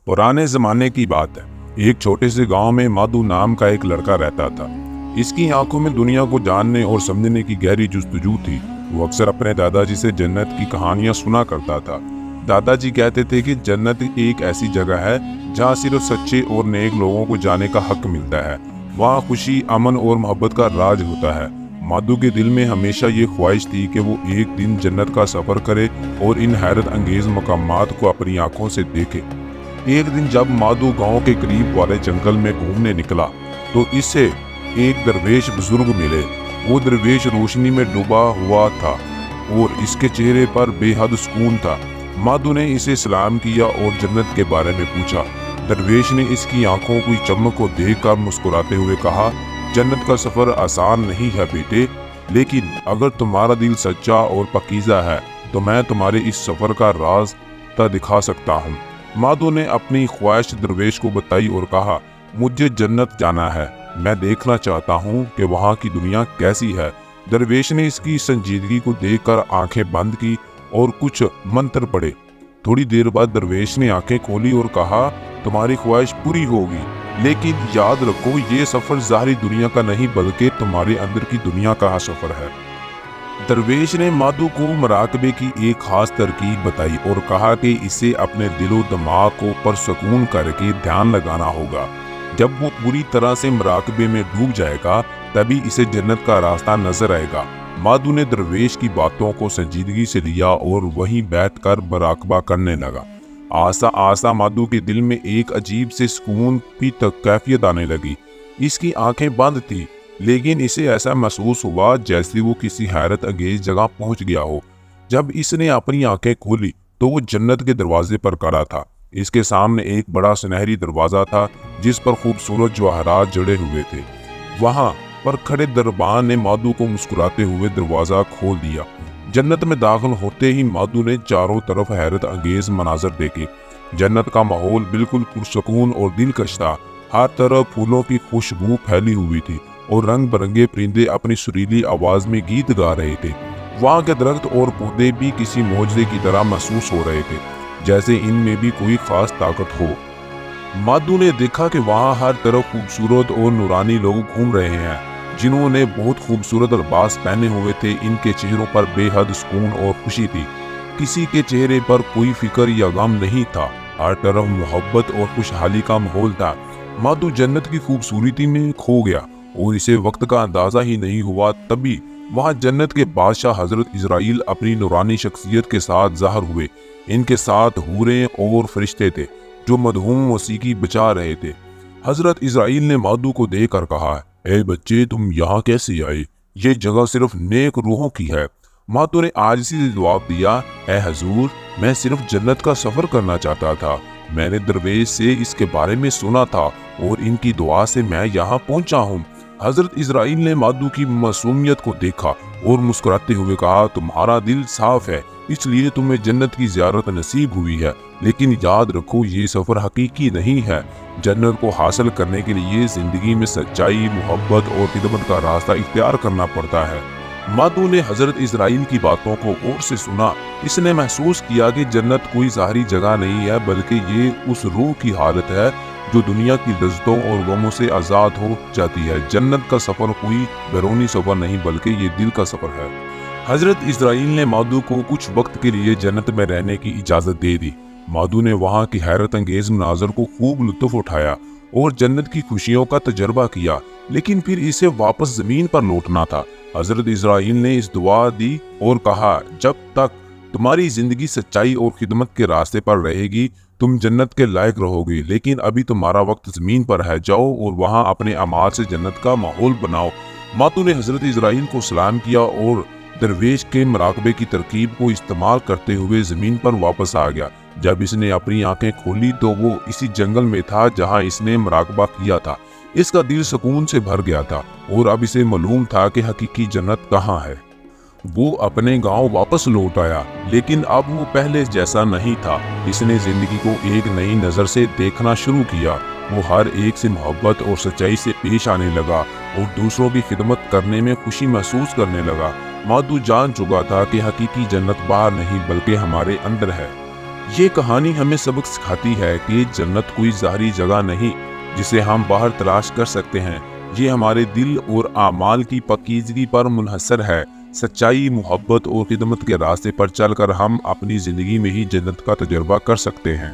पुराने जमाने की बात है। एक छोटे से गांव में माधु नाम का एक लड़का रहता था। इसकी आंखों में दुनिया को जानने और समझने की गहरी जुस्तजू थी। वो अक्सर अपने दादाजी से जन्नत की कहानियां सुना करता था। दादाजी कहते थे कि जन्नत एक ऐसी जगह है जहाँ सिर्फ सच्चे और नेक लोगों को जाने का हक मिलता है। वहाँ खुशी, अमन और मोहब्बत का राज होता है। माधु के दिल में हमेशा ये ख्वाहिश थी कि वो एक दिन जन्नत का सफर करे और इन हैरत अंगेज मकामात को अपनी आंखों से देखे। एक दिन जब माधु गांव के करीब वाले जंगल में घूमने निकला तो इससे एक दरवेश बुजुर्ग मिले। वो दरवेश रोशनी में डूबा हुआ था और इसके चेहरे पर बेहद सुकून था। माधु ने इसे सलाम किया और जन्नत के बारे में पूछा। दरवेश ने इसकी आंखों की चमक को देखकर मुस्कुराते हुए कहा, जन्नत का सफर आसान नहीं है बेटे, लेकिन अगर तुम्हारा दिल सच्चा और पकीज़ा है तो मैं तुम्हारे इस सफर का राज दिखा सकता हूँ। माधु ने अपनी ख्वाहिश दरवेश को बताई और कहा, मुझे जन्नत जाना है, मैं देखना चाहता हूँ कि वहाँ की दुनिया कैसी है। दरवेश ने इसकी संजीदगी को देखकर आंखें बंद की और कुछ मंत्र पढ़े। थोड़ी देर बाद दरवेश ने आंखें खोली और कहा, तुम्हारी ख्वाहिश पूरी होगी, लेकिन याद रखो ये सफर ज़ाहिरी दुनिया का नहीं बल्कि तुम्हारे अंदर की दुनिया का सफर है। दरवेश ने माधु को मुराकबे की एक खास तरकीब बताई और कहा कि इसे अपने दिलो दिमाग को परसकून करके ध्यान लगाना होगा। जब वो पूरी तरह से मुराकबे में डूब जाएगा तभी इसे जन्नत का रास्ता नजर आएगा। माधु ने दरवेश की बातों को संजीदगी से लिया और वहीं बैठकर मुराकबा करने लगा। आसा आसा माधु के दिल में एक अजीब से सुकून की कैफियत आने लगी। इसकी आंखें बंद थी, लेकिन इसे ऐसा महसूस हुआ जैसे वो किसी हैरत अंगेज जगह पहुंच गया हो। जब इसने अपनी आंखें खोली तो वो जन्नत के दरवाजे पर खड़ा था। इसके सामने एक बड़ा सुनहरी दरवाजा था जिस पर खूबसूरत जवाहरात जड़े हुए थे। वहां पर खड़े दरबान ने माधु को मुस्कुराते हुए दरवाजा खोल दिया। जन्नत में दाखिल होते ही माधु ने चारों तरफ हैरत अंगेज मनाजर देखे। जन्नत का माहौल बिल्कुल पुरसकून और दिलकश था। हर तरफ फूलों की खुशबू फैली हुई थी और रंग बिरंगे परिंदे अपनी सुरीली आवाज में गीत गा रहे थे। वहाँ के दरख्त और पौधे भी किसी मोजज़े की तरह महसूस हो रहे थे, जैसे इनमें भी कोई खास ताकत हो। माधु ने देखा कि वहाँ हर तरफ खूबसूरत और नूरानी लोग घूम रहे हैं जिन्होंने बहुत खूबसूरत लिबास पहने हुए थे। इनके चेहरों पर बेहद सुकून और खुशी थी। किसी के चेहरे पर कोई फिक्र या गम नहीं था। हर तरफ मोहब्बत और खुशहाली का माहौल था। माधु जन्नत की खूबसूरती में खो गया और इसे वक्त का अंदाजा ही नहीं हुआ। तभी वहाँ जन्नत के बादशाह हजरत इजराइल अपनी नूरानी शख्सियत के साथ ज़ाहिर हुए। इनके साथ हूरें और फरिश्ते थे जो मदहूम मौसीकी बजा रहे थे। हजरत इजराइल ने माधु को देखकर कहा, ए बच्चे, तुम यहाँ कैसे आए? ये जगह सिर्फ नेक रूहों की है। माधु ने आज से जवाब दिया, ए हजूर, मैं सिर्फ जन्नत का सफर करना चाहता था। मैंने दरवेश से इसके बारे में सुना था और इनकी दुआ से मैं यहाँ पहुँचा हूँ। हजरत इजराइल ने माधु की मासूमियत को देखा और मुस्कुराते हुए कहा, तुम्हारा दिल साफ है, इसलिए तुम्हें जन्नत की ज़ियारत नसीब हुई है, लेकिन याद रखो ये सफ़र हकीकी नहीं है। जन्नत को हासिल करने के लिए ज़िंदगी में सच्चाई, मोहब्बत और खिदमत का रास्ता इख्तियार करना पड़ता है। माधु ने हजरत इजराइल की बातों को गौर से सुना। इसने महसूस किया कि जन्नत कोई ज़ाहिरी जगह नहीं है बल्कि ये उस रूह की हालत है जो दुनिया की लज्जतों और गमों से आज़ाद हो जाती है। जन्नत का सफ़र कोई बैरूनी सफ़र नहीं बल्कि ये दिल का सफ़र है। हजरत इजराइल ने माधु को कुछ वक्त के लिए जन्नत में रहने की इजाज़त दे दी। माधु ने वहाँ की हैरत अंगेज मनाजर को खूब लुत्फ़ उठाया और जन्नत की खुशियों का तजर्बा किया, लेकिन फिर इसे वापस ज़मीन पर लौटना था। हजरत इजराइल ने इस दुआ दी और कहा, जब तक तुम्हारी ज़िंदगी सच्चाई और खिदमत के रास्ते पर रहेगी तुम जन्नत के लायक रहोगे, लेकिन अभी तुम्हारा वक्त ज़मीन पर है। जाओ और वहाँ अपने अमाल से जन्नत का माहौल बनाओ। माधु ने हजरत इजराइल को सलाम किया और दरवेश के मुराकबे की तरकीब को इस्तेमाल करते हुए ज़मीन पर वापस आ गया। जब इसने अपनी आंखें खोली तो वो इसी जंगल में था जहाँ इसने मुराकबा किया था। इसका दिल सुकून से भर गया था और अब इसे मालूम था कि हकीकी जन्नत कहाँ है। वो अपने गांव वापस लौट आया, लेकिन अब वो पहले जैसा नहीं था। इसने जिंदगी को एक नई नज़र से देखना शुरू किया। वो हर एक से मोहब्बत और सच्चाई से पेश आने लगा और दूसरों की खिदमत करने में खुशी महसूस करने लगा। माधु जान चुका था कि हकीकी जन्नत बाहर नहीं बल्कि हमारे अंदर है। یہ کہانی ہمیں سبق سکھاتی ہے کہ جنت کوئی ظاہری جگہ نہیں جسے ہم باہر تلاش کر سکتے ہیں، یہ ہمارے دل اور اعمال کی پاکیزگی پر منحصر ہے۔ سچائی، محبت اور خدمت کے راستے پر چل کر ہم اپنی زندگی میں ہی جنت کا تجربہ کر سکتے ہیں۔